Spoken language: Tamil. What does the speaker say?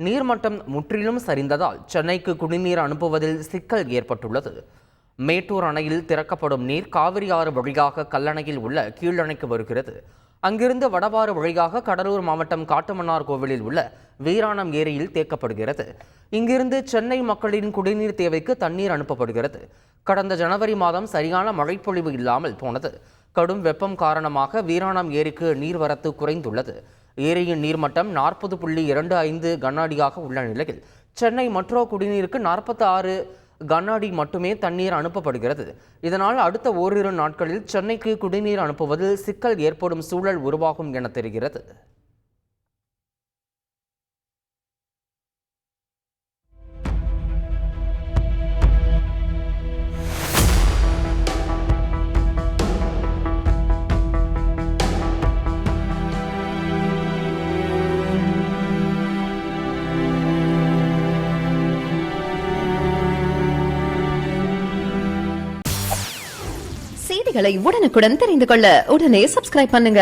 நீர்மட்டம் முற்றிலும் சரிந்ததால் சென்னைக்கு குடிநீர் அனுப்புவதில் சிக்கல் ஏற்பட்டுள்ளது. மேட்டூர் அணையில் திறக்கப்படும் நீர் காவிரி ஆறு வழியாக கல்லணையில் உள்ள கீழணைக்கு வருகிறது. அங்கிருந்து வடவாறு வழியாக கடலூர் மாவட்டம் காட்டுமன்னார் கோவிலில் உள்ள வீராணம் ஏரியில் தேக்கப்படுகிறது. இங்கிருந்து சென்னை மக்களின் குடிநீர் தேவைக்கு தண்ணீர் அனுப்பப்படுகிறது. கடந்த ஜனவரி மாதம் சரியான மழைப்பொழிவு இல்லாமல் போனது. கடும் வெப்பம் காரணமாக வீராணம் ஏரிக்கு நீர்வரத்து குறைந்துள்ளது. ஏரியின் நீர்மட்டம் 40.25 கன அடியாக உள்ள நிலையில் சென்னை மெட்ரோ குடிநீருக்கு 46 கன அடி மட்டுமே தண்ணீர் அனுப்பப்படுகிறது. இதனால் அடுத்த ஓரிரு நாட்களில் சென்னைக்கு குடிநீர் அனுப்புவதில் சிக்கல் ஏற்படும் சூழல் உருவாகும் என தெரிகிறது. செய்திகளை உடனுக்குடன் தெரிந்து கொள்ள உடனே சப்ஸ்கிரைப் பண்ணுங்க.